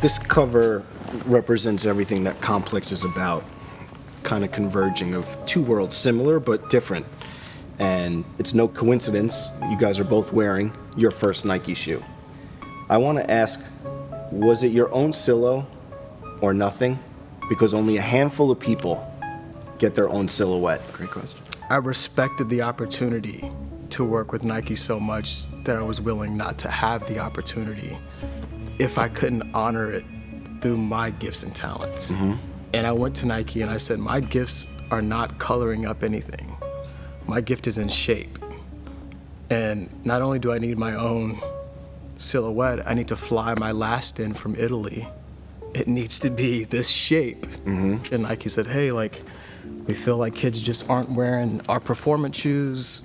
This cover represents everything that Complex is about, kind of converging of two worlds, similar but different. And it's no coincidence you guys are both wearing your first Nike shoe. I want to ask, was it your own silo or nothing? Because only a handful of people get their own silhouette. Great question. I respected the opportunity to work with Nike so much that I was willing not to have the opportunity if I couldn't honor it through my gifts and talents. And I went to Nike and I said, my gifts are not coloring up anything. My gift is in shape. And not only do I need my own silhouette, I need to fly my last in from Italy. It needs to be this shape. And Nike said, hey, like, we feel like kids just aren't wearing our performance shoes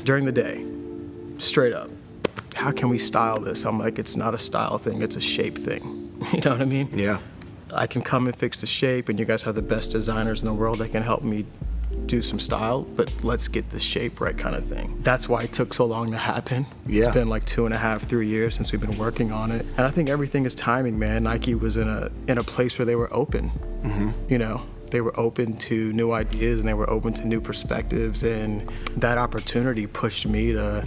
during the day, straight up. How can we style this? I'm like, it's not a style thing, it's a shape thing. You know what I mean? Yeah. I can come and fix the shape, and you guys have the best designers in the world that can help me do some style, but let's get the shape right kind of thing. That's why it took so long to happen. Yeah. It's been like 2.5, 3 years since we've been working on it. And I think everything is timing, man. Nike was in a place where they were open. You know, they were open to new ideas and they were open to new perspectives, and that opportunity pushed me to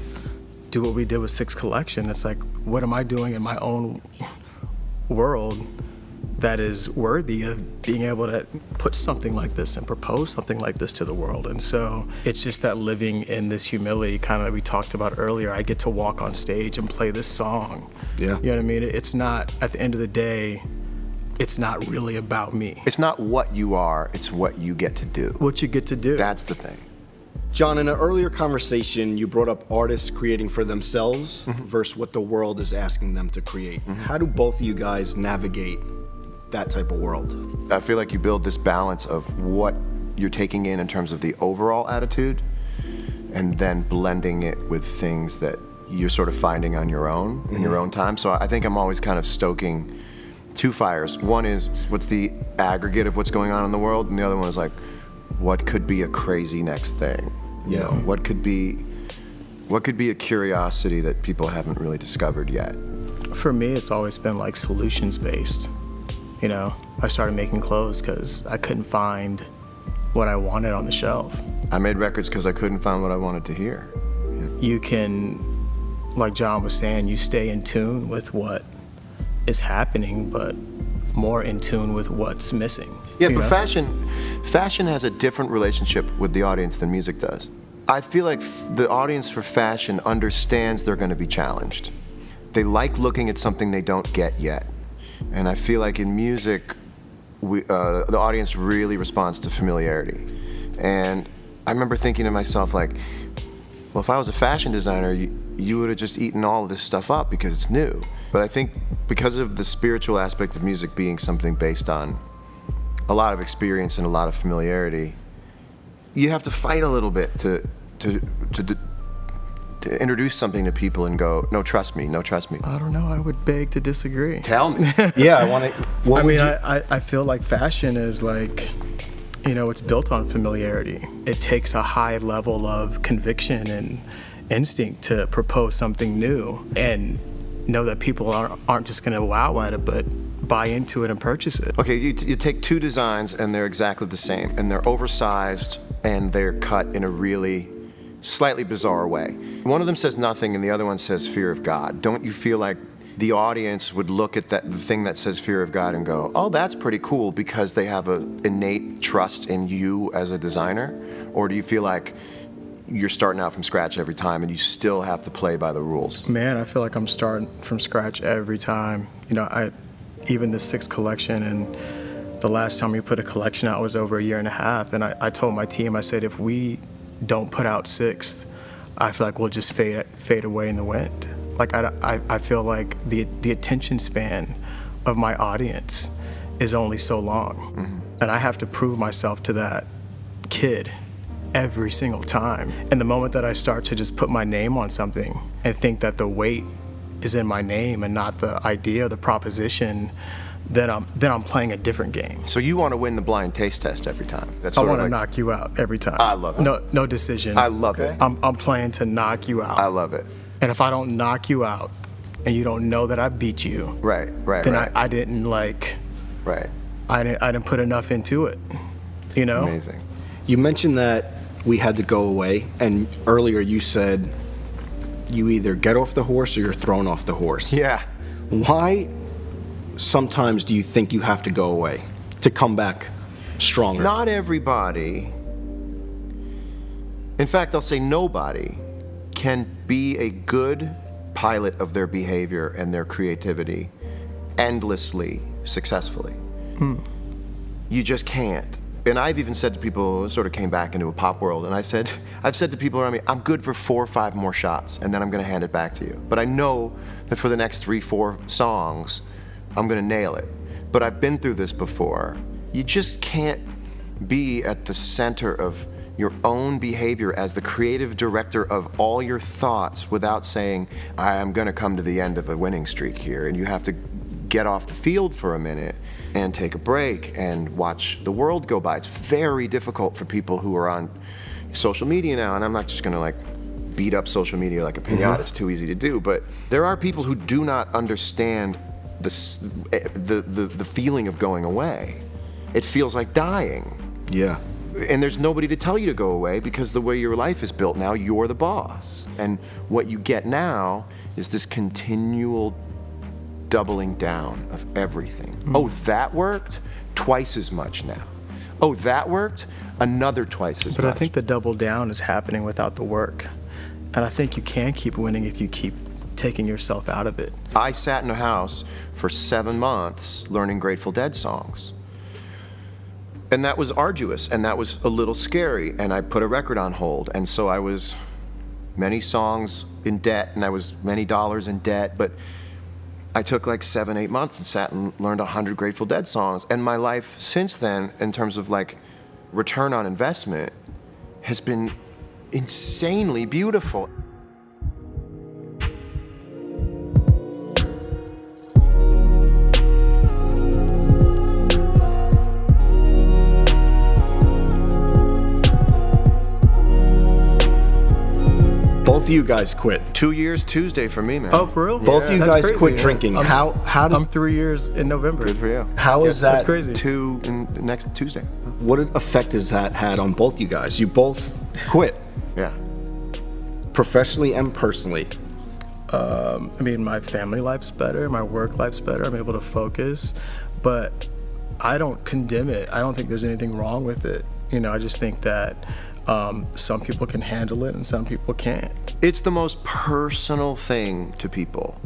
do what we did with Sixth Collection. It's like, what am I doing in my own world that is worthy of being able to put something like this and propose something like this to the world? And so it's just that living in this humility kind of that we talked about earlier. I get to walk on stage and play this song. Yeah. You know what I mean? It's not, at the end of the day, it's not really about me. It's not what you are, it's what you get to do. What you get to do. That's the thing. John, in an earlier conversation, you brought up artists creating for themselves versus what the world is asking them to create. How do both of you guys navigate that type of world? I feel like you build this balance of what you're taking in terms of the overall attitude, and then blending it with things that you're sort of finding on your own, in your own time. So I think I'm always kind of stoking two fires. One is, what's the aggregate of what's going on in the world? And the other one is like, what could be a crazy next thing? You know, what could be a curiosity that people haven't really discovered yet? For me, it's always been like solutions based. You know, I started making clothes because I couldn't find what I wanted on the shelf. I made records because I couldn't find what I wanted to hear. You can, like John was saying, you stay in tune with what is happening, but more in tune with what's missing. Yeah, but fashion has a different relationship with the audience than music does. I feel like the audience for fashion understands they're going to be challenged. They like looking at something they don't get yet. And I feel like in music, the audience really responds to familiarity. And I remember thinking to myself, like, well, if I was a fashion designer, you would have just eaten all of this stuff up because it's new. But I think because of the spiritual aspect of music being something based on a lot of experience and a lot of familiarity, you have to fight a little bit to introduce something to people and go, no, trust me, no, trust me. I don't know, I would beg to disagree. Tell me. Yeah, I want to. I feel like fashion is like, you know, it's built on familiarity. It takes a high level of conviction and instinct to propose something new and know that people aren't just gonna wow at it, but buy into it and purchase it. Okay, you take two designs and they're exactly the same, and they're oversized and they're cut in a really slightly bizarre way. One of them says nothing and the other one says fear of God. Don't you feel like the audience would look at the thing that says fear of God and go, oh, that's pretty cool, because they have an innate trust in you as a designer? Or do you feel like you're starting out from scratch every time and you still have to play by the rules? Man, I feel like I'm starting from scratch every time. You know, even the Sixth Collection, and the last time we put a collection out was over 1.5 years, and I told my team, I said, if we don't put out Sixth, I feel like we'll just fade away in the wind. Like, I feel like the attention span of my audience is only so long. And I have to prove myself to that kid every single time. And the moment that I start to just put my name on something and think that the weight is in my name and not the idea, the proposition, then I'm playing a different game. So you want to win the blind taste test every time? That's I sort want of to like, knock you out every time. I love it. No decision. I love it. I'm playing to knock you out. I love it. And if I don't knock you out, and you don't know that I beat you, Right. then I didn't like, Right. I didn't put enough into it, you know? Amazing. You mentioned that we had to go away, and earlier you said you either get off the horse or you're thrown off the horse. Yeah. Why sometimes do you think you have to go away to come back stronger? Not everybody, in fact, I'll say nobody, can be a good pilot of their behavior and their creativity endlessly, successfully. You just can't. And I've even said to people, sort of came back into a pop world, and I've said to people around me, I'm good for 4 or 5 more shots, and then I'm gonna hand it back to you. But I know that for the next 3, 4 songs, I'm gonna nail it. But I've been through this before. You just can't be at the center of your own behavior as the creative director of all your thoughts without saying, I'm gonna come to the end of a winning streak here, and you have to get off the field for a minute and take a break and watch the world go by. It's very difficult for people who are on social media now, and I'm not just gonna like beat up social media like a pinata, it's too easy to do, but there are people who do not understand the feeling of going away. It feels like dying. Yeah. And there's nobody to tell you to go away because the way your life is built now, you're the boss. And what you get now is this continual doubling down of everything. Oh, that worked? Twice as much now. Oh, that worked? Another twice as much. But I think the double down is happening without the work. And I think you can keep winning if you keep taking yourself out of it. I sat in a house for 7 months learning Grateful Dead songs. And that was arduous, and that was a little scary, and I put a record on hold, and so I was many songs in debt, and I was many dollars in debt, but I took like 7, 8 months and sat and learned 100 Grateful Dead songs, and my life since then, in terms of like return on investment, has been insanely beautiful. Both of you guys quit. 2 years Tuesday for me, man. Oh, for real? Both of you That's guys crazy. quit drinking. How did I'm 3 years in November. Good for you. how is that? That's crazy. 2 in next Tuesday. What effect has that had on both you guys? You both quit, Yeah. professionally and personally. I mean, my family life's better, my work life's better, I'm able to focus, but I don't condemn it. I don't think there's anything wrong with it. You know, I just think that some people can handle it and some people can't. It's the most personal thing to people.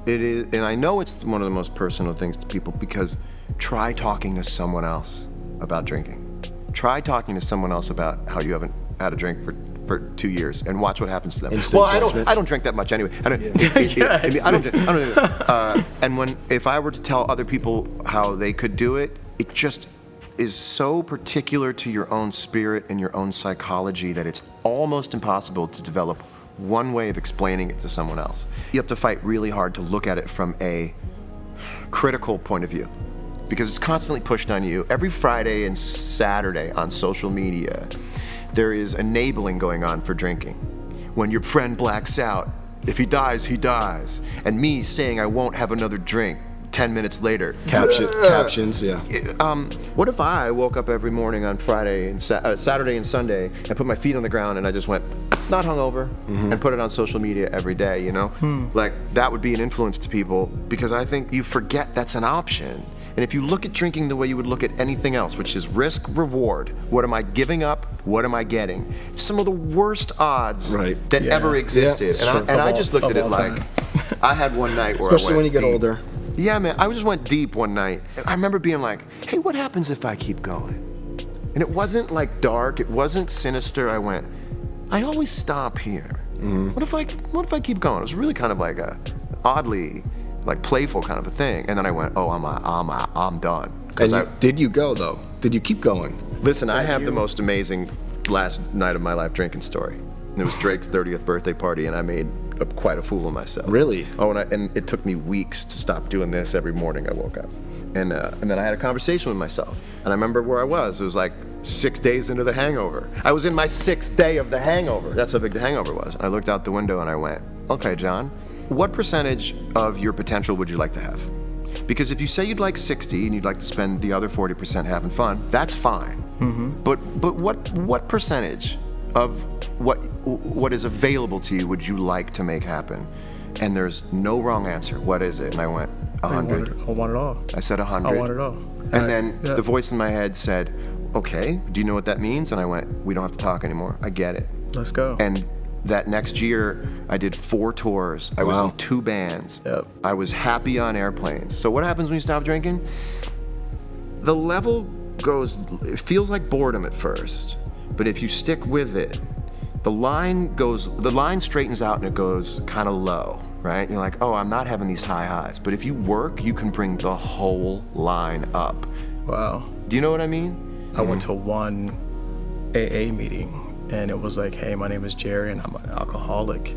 It is, and I know it's one of the most personal things to people because try talking to someone else about drinking. Try talking to someone else about how you haven't had a drink for 2 years and watch what happens to them. Instant Well, judgment. I don't drink that much anyway. I don't. And if I were to tell other people how they could do it, it just is so particular to your own spirit and your own psychology that it's almost impossible to develop one way of explaining it to someone else. You have to fight really hard to look at it from a critical point of view because it's constantly pushed on you. Every Friday and Saturday on social media, there is enabling going on for drinking. When your friend blacks out, if he dies, he dies. And me saying I won't have another drink 10 minutes later. Captions, yeah. What if I woke up every morning on Friday and Saturday and Sunday and put my feet on the ground and I just went, not hungover, and put it on social media every day, you know? Like, that would be an influence to people because I think you forget that's an option. And if you look at drinking the way you would look at anything else, which is risk, reward, what am I giving up, what am I getting? It's some of the worst odds Right. that Yeah. ever existed. Yeah, it's and true. I just looked at it all like, time. I had one night where Especially I went when you get deep. older. Yeah, man, I just went deep one night. I remember being like, hey, what happens if I keep going? And it wasn't like dark, it wasn't sinister. I went, I always stop here. What if I keep going? It was really kind of like a oddly like playful kind of a thing. And then I went, oh, I'm done. And did you go though? Did you keep going? Listen, I have the most amazing last night of my life drinking story. And it was Drake's 30th birthday party, and I made quite a fool of myself. Really? Oh, and it took me weeks to stop doing this every morning I woke up. And then I had a conversation with myself. And I remember where I was. It was like 6 days into the hangover. I was in my 6th day of the hangover. That's how big the hangover was. I looked out the window and I went, okay, John, what percentage of your potential would you like to have? Because if you say you'd like 60 and you'd like to spend the other 40% having fun, that's fine. But what percentage of what is available to you would you like to make happen? And there's no wrong answer. What is it? And I went, 100. I want it all. I said 100. I want it all. And then the voice in my head said, okay, do you know what that means? And I went, we don't have to talk anymore. I get it. Let's go. And that next year, I did 4 tours. I was Wow. in 2 bands. Yep. I was happy on airplanes. So what happens when you stop drinking? The level goes, it feels like boredom at first, but if you stick with it, the line straightens out and it goes kind of low, right? You're like, oh, I'm not having these high highs. But if you work, you can bring the whole line up. Wow. Do you know what I mean? I went to one AA meeting and it was like, hey, my name is Jerry and I'm an alcoholic.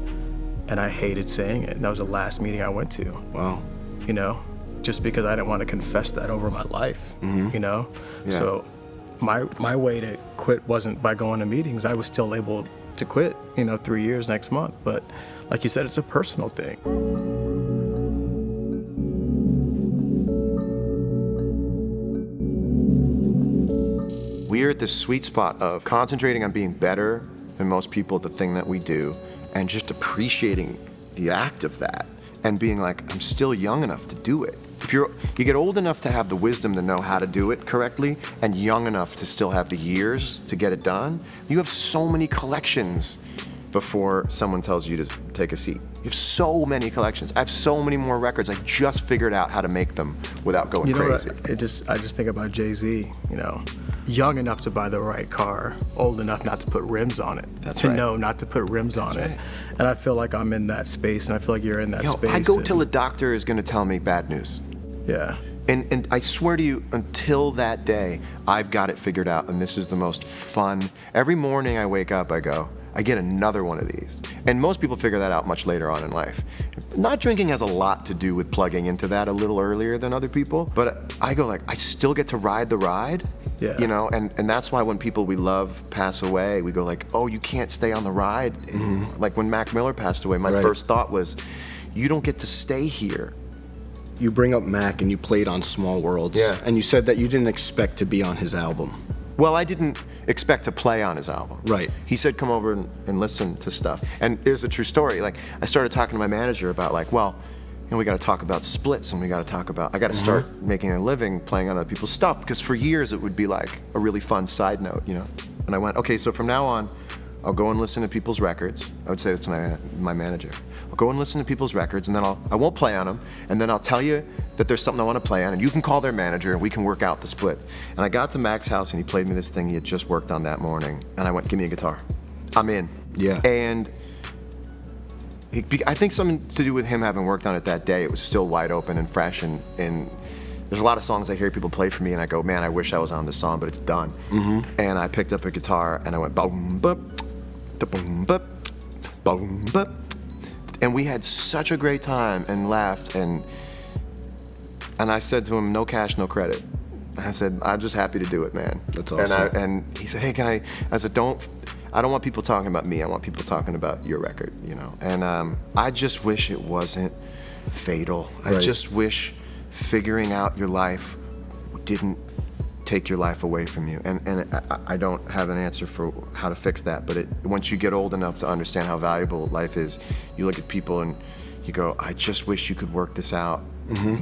And I hated saying it. And that was the last meeting I went to. Wow. You know, just because I didn't want to confess that over my life, you know? Yeah. So my way to quit wasn't by going to meetings. I was still able to quit, 3 years next month. But like you said, it's a personal thing. We're at this sweet spot of concentrating on being better than most people at the thing that we do and just appreciating the act of that and being like, I'm still young enough to do it. If you get old enough to have the wisdom to know how to do it correctly and young enough to still have the years to get it done, you have so many collections before someone tells you to take a seat. You have so many collections. I have so many more records. I just figured out how to make them without going crazy. I just think about Jay-Z, young enough to buy the right car, old enough not to put rims on it. That's to right. know not to put rims on it. right. And I feel like I'm in that space, and I feel like you're in that space. I go till a doctor is gonna tell me bad news. Yeah. And I swear to you, until that day, I've got it figured out, and this is the most fun. Every morning I wake up, I get another one of these. And most people figure that out much later on in life. Not drinking has a lot to do with plugging into that a little earlier than other people, but I go like, I still get to ride the ride. Yeah. And that's why when people we love pass away, we go like, oh, you can't stay on the ride. Like when Mac Miller passed away, my Right. first thought was, you don't get to stay here. You bring up Mac and you played on Small Worlds. Yeah. And you said that you didn't expect to be on his album. Well, I didn't expect to play on his album. Right. He said, come over and listen to stuff. And here's a true story. Like, I started talking to my manager about like, well, we got to talk about splits, and we got to talk about, I got to start making a living playing on other people's stuff, because for years it would be like a really fun side note, And I went, okay, so from now on, I'll go and listen to people's records. I would say that to my manager. I'll go and listen to people's records, and then I won't play on them, and then I'll tell you that there's something I want to play on, and you can call their manager, and we can work out the splits. And I got to Mac's house, and he played me this thing he had just worked on that morning, and I went, give me a guitar. I'm in. Yeah. And I think something to do with him having worked on it that day, it was still wide open and fresh, and there's a lot of songs I hear people play for me, and I go, man, I wish I was on this song, but it's done. And I picked up a guitar, and I went, boom, bop, da boom, bop, boom, bop. And we had such a great time and laughed, and I said to him, no cash, no credit. I said, I'm just happy to do it, man. That's awesome. And he said, hey, I said, I don't want people talking about me. I want people talking about your record, And I just wish it wasn't fatal. I Right. just wish figuring out your life didn't take your life away from you. And I don't have an answer for how to fix that, but once you get old enough to understand how valuable life is, you look at people and you go, I just wish you could work this out.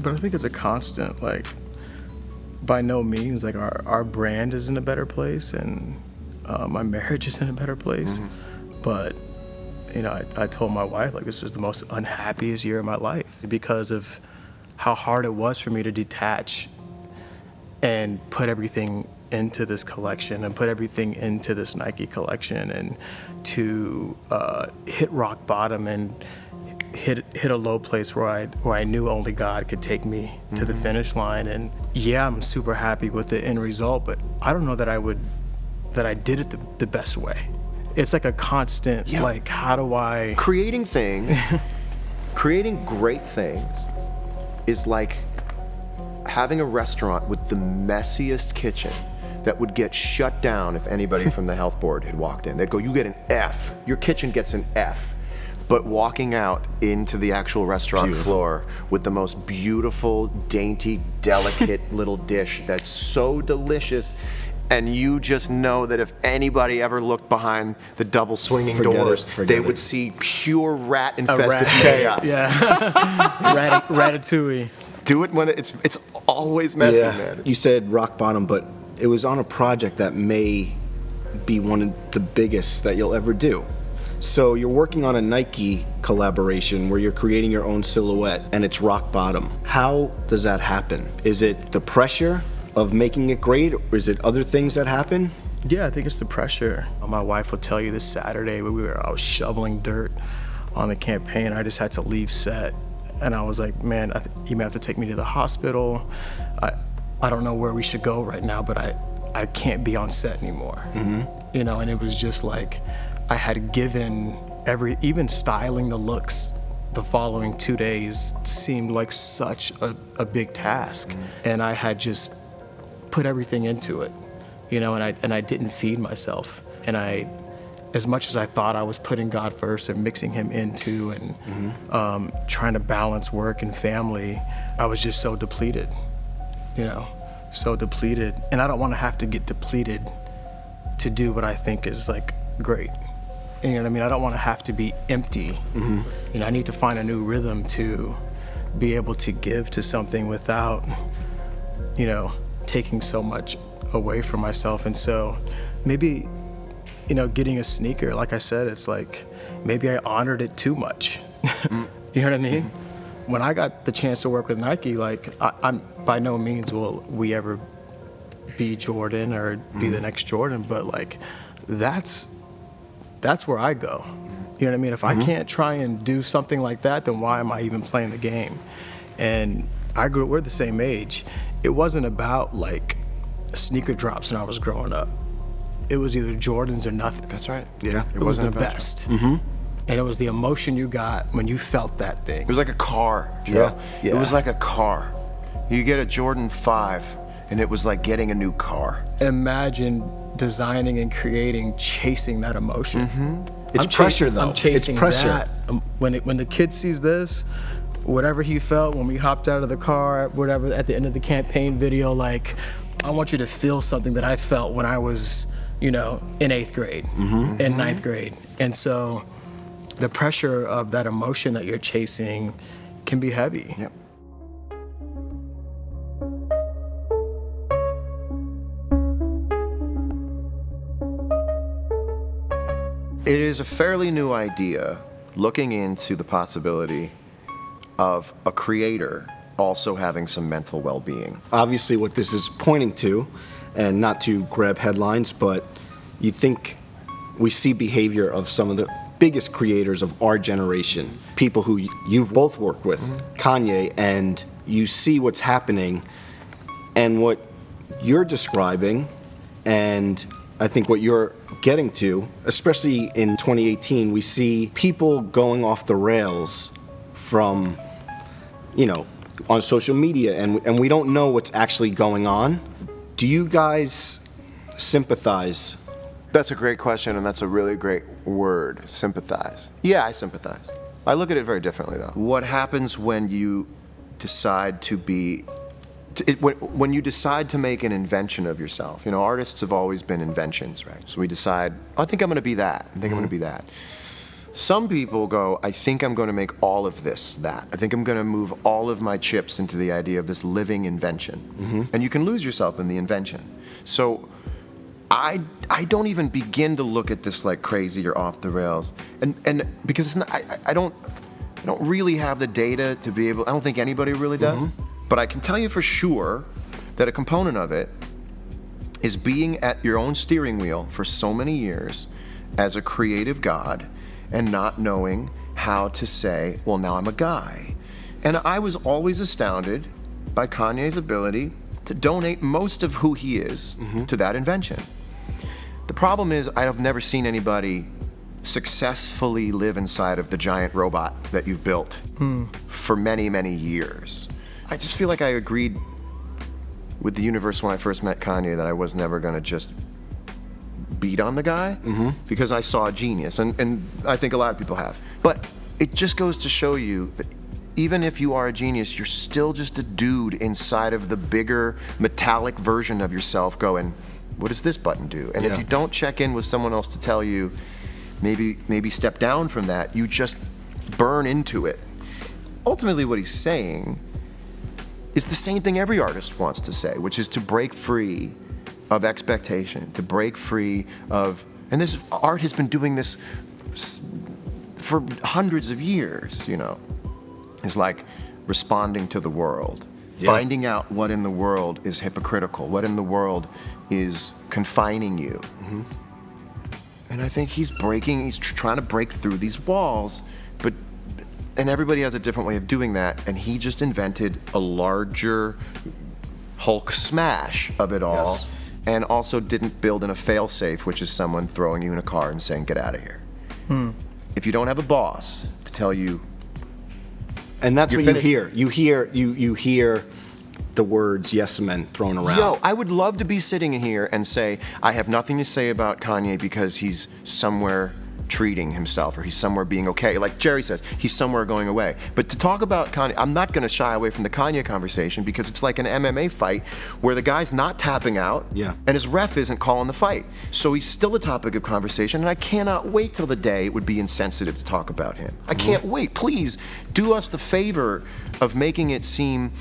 But I think it's a constant, like, by no means, like, our brand is in a better place, and my marriage is in a better place. But, I told my wife, like, this was the most unhappiest year of my life because of how hard it was for me to detach and put everything into this collection and put everything into this Nike collection, and to hit rock bottom and hit a low place where I knew only God could take me to the finish line. And yeah, I'm super happy with the end result, but I don't know that I did it the best way. It's like a constant, like, how do I... Creating things, creating great things is like having a restaurant with the messiest kitchen that would get shut down if anybody from the health board had walked in. They'd go, you get an F. Your kitchen gets an F. But walking out into the actual restaurant floor with the most beautiful, dainty, delicate little dish that's so delicious, and you just know that if anybody ever looked behind the double swinging doors, they would see pure rat-infested chaos. Yeah. Ratatouille. Do it when it's always messy, man. You said rock bottom, but it was on a project that may be one of the biggest that you'll ever do. So you're working on a Nike collaboration where you're creating your own silhouette and it's rock bottom. How does that happen? Is it the pressure of making it great, or is it other things that happen? Yeah, I think it's the pressure. My wife will tell you this Saturday I was shoveling dirt on the campaign. I just had to leave set. And I was like, man, you may have to take me to the hospital. I don't know where we should go right now, but I can't be on set anymore. You know, and it was just like, I had given even styling the looks the following 2 days seemed like such a big task. And I had just put everything into it, you know, and I didn't feed myself. And as much as I thought I was putting God first and mixing him into and trying to balance work and family, I was just so depleted, you know, so depleted. And I don't want to have to get depleted to do what I think is like great. You know what I mean? I don't want to have to be empty. You know, I need to find a new rhythm to be able to give to something without, you know, taking so much away from myself. And so maybe, you know, getting a sneaker, like I said, it's like maybe I honored it too much. You know what I mean? When I got the chance to work with Nike, like I'm by no means will we ever be Jordan or be the next Jordan, but like that's where I go. You know what I mean? If I can't try and do something like that, then why am I even playing the game? And we're the same age. It wasn't about like sneaker drops when I was growing up. It was either Jordans or nothing. That's right. Yeah. It was the best. And it was the emotion you got when you felt that thing. It was like a car, Joe. Yeah. It was like a car. You get a Jordan 5, and it was like getting a new car. Imagine designing and creating, chasing that emotion. It's pressure, though. I'm chasing it's pressure. that. When the kid sees this, whatever he felt when we hopped out of the car, whatever at the end of the campaign video, like, I want you to feel something that I felt when I was, you know, in 8th grade, in 9th grade. And so the pressure of that emotion that you're chasing can be heavy. Yep. It is a fairly new idea looking into the possibility of a creator also having some mental well-being. Obviously what this is pointing to, and not to grab headlines, but you think we see behavior of some of the biggest creators of our generation, people who you've both worked with, Kanye, and you see what's happening and what you're describing, and I think what you're getting to, especially in 2018, we see people going off the rails from, you know, on social media, and we don't know what's actually going on. Do you guys sympathize? That's a great question, and that's a really great word, sympathize. Yeah, I sympathize. I look at it very differently, though. What happens when you decide to be, when you decide to make an invention of yourself? You know, artists have always been inventions, right? So we decide, I think I'm gonna be that. I think I'm gonna be that. Some people go, I think I'm going to make all of this that. I think I'm going to move all of my chips into the idea of this living invention. And you can lose yourself in the invention. So I don't even begin to look at this like crazy or off the rails. And because it's not, I don't really have the data to be able, I don't think anybody really does. But I can tell you for sure that a component of it is being at your own steering wheel for so many years as a creative god, and not knowing how to say, well, now I'm a guy. And I was always astounded by Kanye's ability to donate most of who he is to that invention. The problem is I have never seen anybody successfully live inside of the giant robot that you've built for many, many years. I just feel like I agreed with the universe when I first met Kanye that I was never gonna just beat on the guy because I saw a genius, and I think a lot of people have. But it just goes to show you that even if you are a genius, you're still just a dude inside of the bigger metallic version of yourself going, what does this button do? And if you don't check in with someone else to tell you, maybe step down from that, you just burn into it. Ultimately, what he's saying is the same thing every artist wants to say, which is to break free of expectation, to break free of, and this art has been doing this for hundreds of years, you know. Is like responding to the world, finding out what in the world is hypocritical, what in the world is confining you. And I think he's trying to break through these walls, and everybody has a different way of doing that, and he just invented a larger Hulk smash of it all, and also didn't build in a fail-safe, which is someone throwing you in a car and saying, get out of here. If you don't have a boss to tell you, and that's what you hear. You hear the words "yes men" thrown around. Yo, I would love to be sitting here and say I have nothing to say about Kanye because he's somewhere treating himself or he's somewhere being okay. Like Jerry says, he's somewhere going away. But to talk about Kanye, I'm not going to shy away from the Kanye conversation because it's like an MMA fight where the guy's not tapping out and his ref isn't calling the fight. So he's still a topic of conversation, and I cannot wait till the day it would be insensitive to talk about him. I can't wait. Please do us the favor of making it seem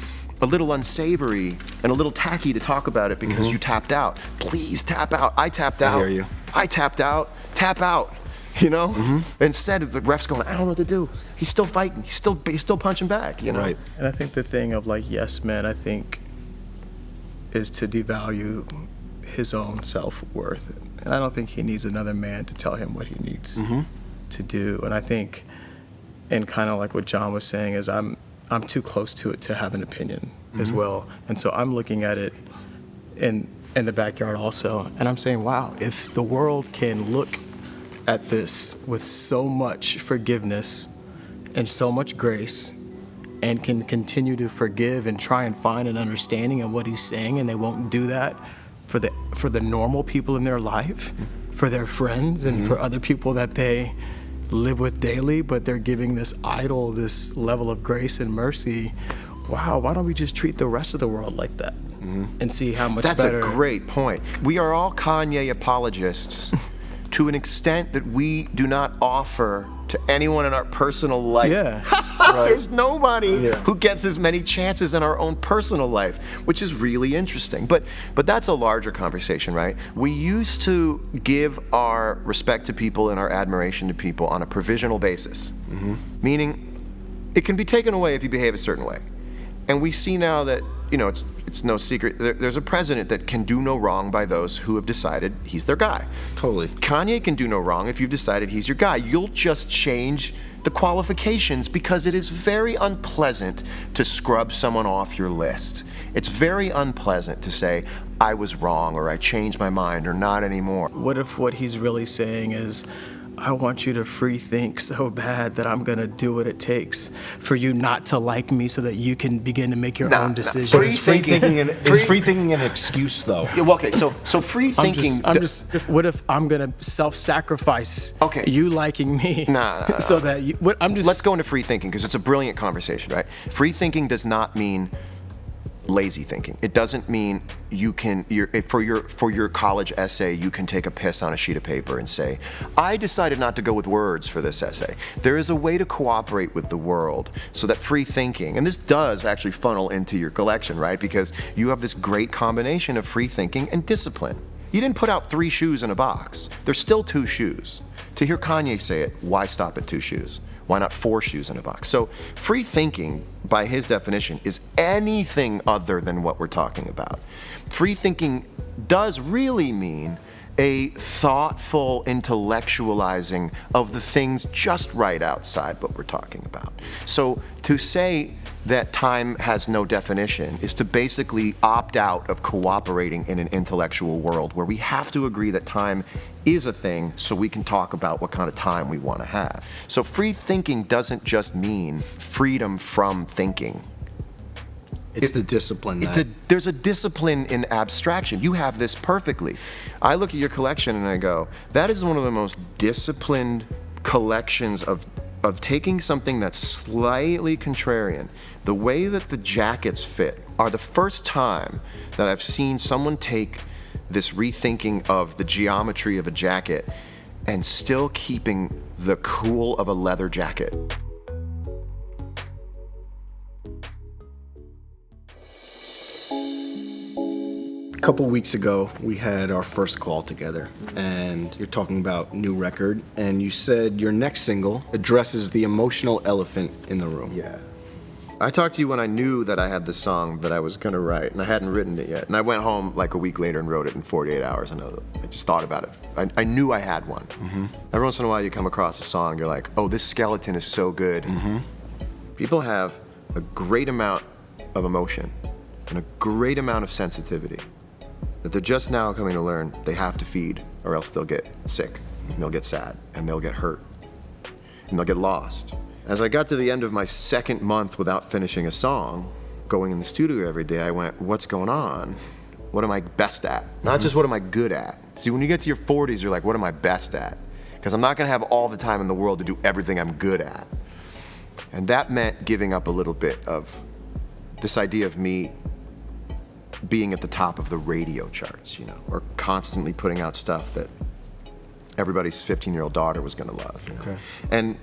a little unsavory and a little tacky to talk about it because you tapped out. Please tap out. I tapped out. I hear you. I tapped out. Tap out. You know? Instead, the ref's going, I don't know what to do. He's still fighting. He's still punching back, you know? Right. And I think the thing of like yes men, I think, is to devalue his own self-worth. And I don't think he needs another man to tell him what he needs to do. And I think, and kind of like what John was saying, is I'm too close to it to have an opinion as well. And so I'm looking at it in the backyard also, and I'm saying, wow, if the world can look at this with so much forgiveness and so much grace and can continue to forgive and try and find an understanding of what he's saying, and they won't do that for the normal people in their life, for their friends and for other people that they live with daily, but they're giving this idol this level of grace and mercy. Wow, why don't we just treat the rest of the world like that and see how much better? That's a great point. We are all Kanye apologists to an extent that we do not offer to anyone in our personal life. There's nobody who gets as many chances in our own personal life, which is really interesting. But that's a larger conversation, right? We used to give our respect to people and our admiration to people on a provisional basis, meaning it can be taken away if you behave a certain way. And we see now that, you know, it's no secret, there's a president that can do no wrong by those who have decided he's their guy. Totally. Kanye can do no wrong if you've decided he's your guy. You'll just change the qualifications because it is very unpleasant to scrub someone off your list. It's very unpleasant to say, I was wrong, or I changed my mind, or not anymore. What if what he's really saying is, I want you to free think so bad that I'm gonna do what it takes for you not to like me so that you can begin to make your own decisions. Free thinking Is free thinking an excuse, though? Yeah, well, okay, so free thinking. What if I'm gonna self-sacrifice you liking me? Nah. So that you, Let's go into free thinking because it's a brilliant conversation, right? Free thinking does not mean lazy thinking. It doesn't mean for your college essay you can take a piss on a sheet of paper and say, I decided not to go with words for this essay. There is a way to cooperate with the world so that free thinking, and this does actually funnel into your collection, right? Because you have this great combination of free thinking and discipline. You didn't put out 3 shoes in a box. There's still 2 shoes. To hear Kanye say it, why stop at 2 shoes? Why not 4 shoes in a box? So free thinking, by his definition, is anything other than what we're talking about. Free thinking does really mean a thoughtful intellectualizing of the things just right outside what we're talking about. So to say that time has no definition is to basically opt out of cooperating in an intellectual world where we have to agree that time is a thing so we can talk about what kind of time we want to have. So free thinking doesn't just mean freedom from thinking. It's the discipline that... There's a discipline in abstraction. You have this perfectly. I look at your collection and I go, that is one of the most disciplined collections of taking something that's slightly contrarian. The way that the jackets fit are the first time that I've seen someone take this rethinking of the geometry of a jacket and still keeping the cool of a leather jacket. A couple weeks ago, we had our first call together, and you're talking about new record, and you said your next single addresses the emotional elephant in the room. Yeah. I talked to you when I knew that I had the song that I was gonna write, and I hadn't written it yet. And I went home like a week later and wrote it in 48 hours, and I just thought about it. I knew I had one. Every once in a while you come across a song, you're like, oh, this skeleton is so good. People have a great amount of emotion and a great amount of sensitivity that they're just now coming to learn they have to feed, or else they'll get sick, and they'll get sad, and they'll get hurt, and they'll get lost. As I got to the end of my second month without finishing a song, going in the studio every day, I went, what's going on? What am I best at? Not just what am I good at. See, when you get to your 40s, you're like, what am I best at? Because I'm not gonna have all the time in the world to do everything I'm good at. And that meant giving up a little bit of this idea of me being at the top of the radio charts, or constantly putting out stuff that everybody's 15-year-old daughter was gonna love. Okay. And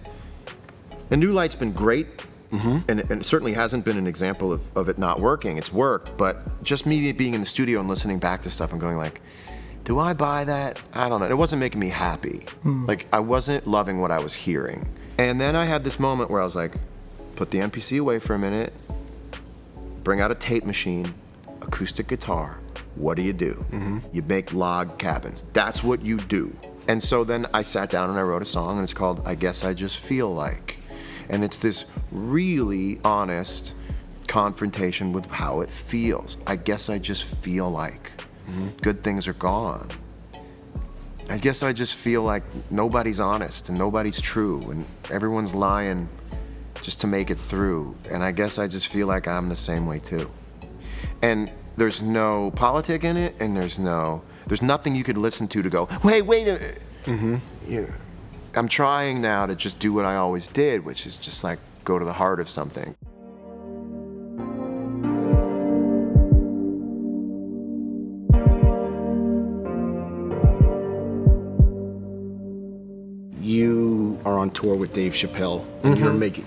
New Light's been great, and it certainly hasn't been an example of it not working. It's worked, but just me being in the studio and listening back to stuff and going like, do I buy that? I don't know. It wasn't making me happy. Like, I wasn't loving what I was hearing. And then I had this moment where I was like, put the MPC away for a minute, bring out a tape machine, acoustic guitar. What do? You make log cabins. That's what you do. And so then I sat down and I wrote a song, and it's called I Guess I Just Feel Like. And it's this really honest confrontation with how it feels. I guess I just feel like good things are gone. I guess I just feel like nobody's honest and nobody's true and everyone's lying just to make it through. And I guess I just feel like I'm the same way too. And there's no politic in it, and there's nothing you could listen to go, wait a minute. Yeah. I'm trying now to just do what I always did, which is just like go to the heart of something. You are on tour with Dave Chappelle, and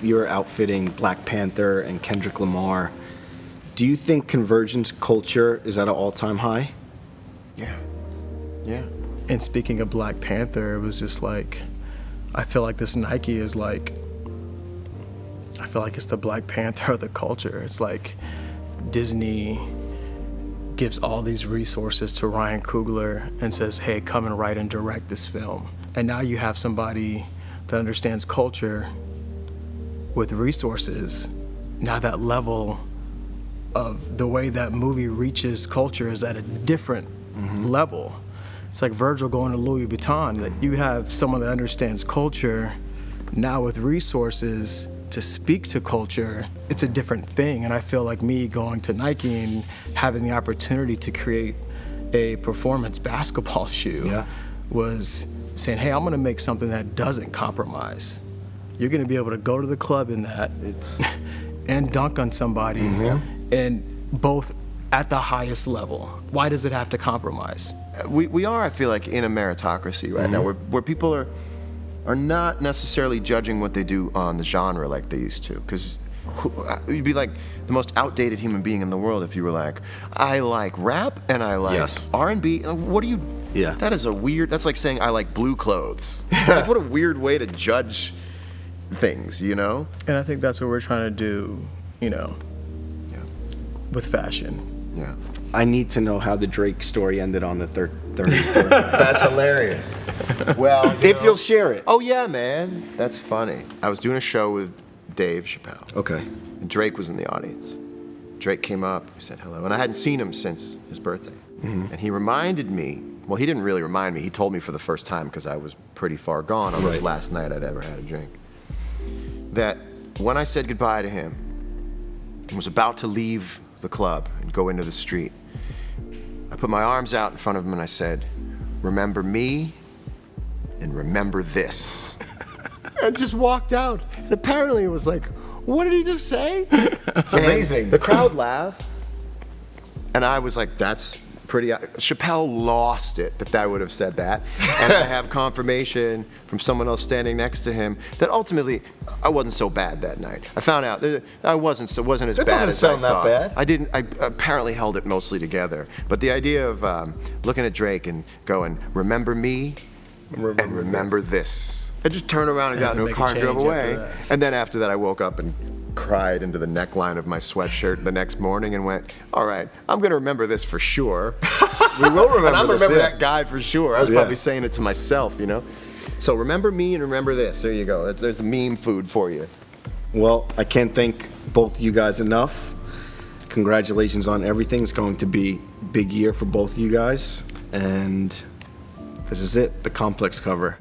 you're outfitting Black Panther and Kendrick Lamar. Do you think convergence culture is at an all-time high? Yeah. And speaking of Black Panther, it was just like, I feel like this Nike is like, I feel like it's the Black Panther of the culture. It's like Disney gives all these resources to Ryan Coogler and says, hey, come and write and direct this film. And now you have somebody that understands culture with resources. Now that level of the way that movie reaches culture is at a different level. It's like Virgil going to Louis Vuitton. That you have someone that understands culture now with resources to speak to culture. It's a different thing. And I feel like me going to Nike and having the opportunity to create a performance basketball shoe was saying, hey, I'm gonna make something that doesn't compromise. You're gonna be able to go to the club in that and dunk on somebody, and both at the highest level. Why does it have to compromise? We are, I feel like, in a meritocracy right now, where people are not necessarily judging what they do on the genre like they used to. Because you'd be like the most outdated human being in the world if you were like, I like rap and I like R&B. What do you? Yeah. That is that's like saying I like blue clothes. Like, what a weird way to judge things, And I think that's what we're trying to do, with fashion. Yeah. I need to know how the Drake story ended on the 33rd. That's hilarious. Well, if you'll share it. Oh yeah, man. That's funny. I was doing a show with Dave Chappelle. Okay. And Drake was in the audience. Drake came up, he said hello, and I hadn't seen him since his birthday. And he reminded me, well, he didn't really remind me, he told me for the first time because I was pretty far gone on this last night I'd ever had a drink, that when I said goodbye to him and was about to leave the club and go into the street. I put my arms out in front of him and I said, remember me and remember this. And just walked out. And apparently it was like, what did he just say? It's amazing. The crowd laughed. And I was like, that's pretty. Chappelle lost it that I would have said that. And I have confirmation from someone else standing next to him that ultimately I wasn't so bad that night. I found out that I wasn't as bad as I thought. That doesn't sound that bad. I apparently held it mostly together. But the idea of looking at Drake and going, remember me and remember this. I just turned around and got into a car and drove away. And then after that, I woke up and cried into the neckline of my sweatshirt the next morning and went, all right, I'm going to remember this for sure. We will remember And I'm going this, to remember yeah. that guy for sure. I was probably saying it to myself, you know? So remember me and remember this. There you go. There's meme food for you. Well, I can't thank both you guys enough. Congratulations on everything. It's going to be a big year for both you guys. And this is it, the Complex cover.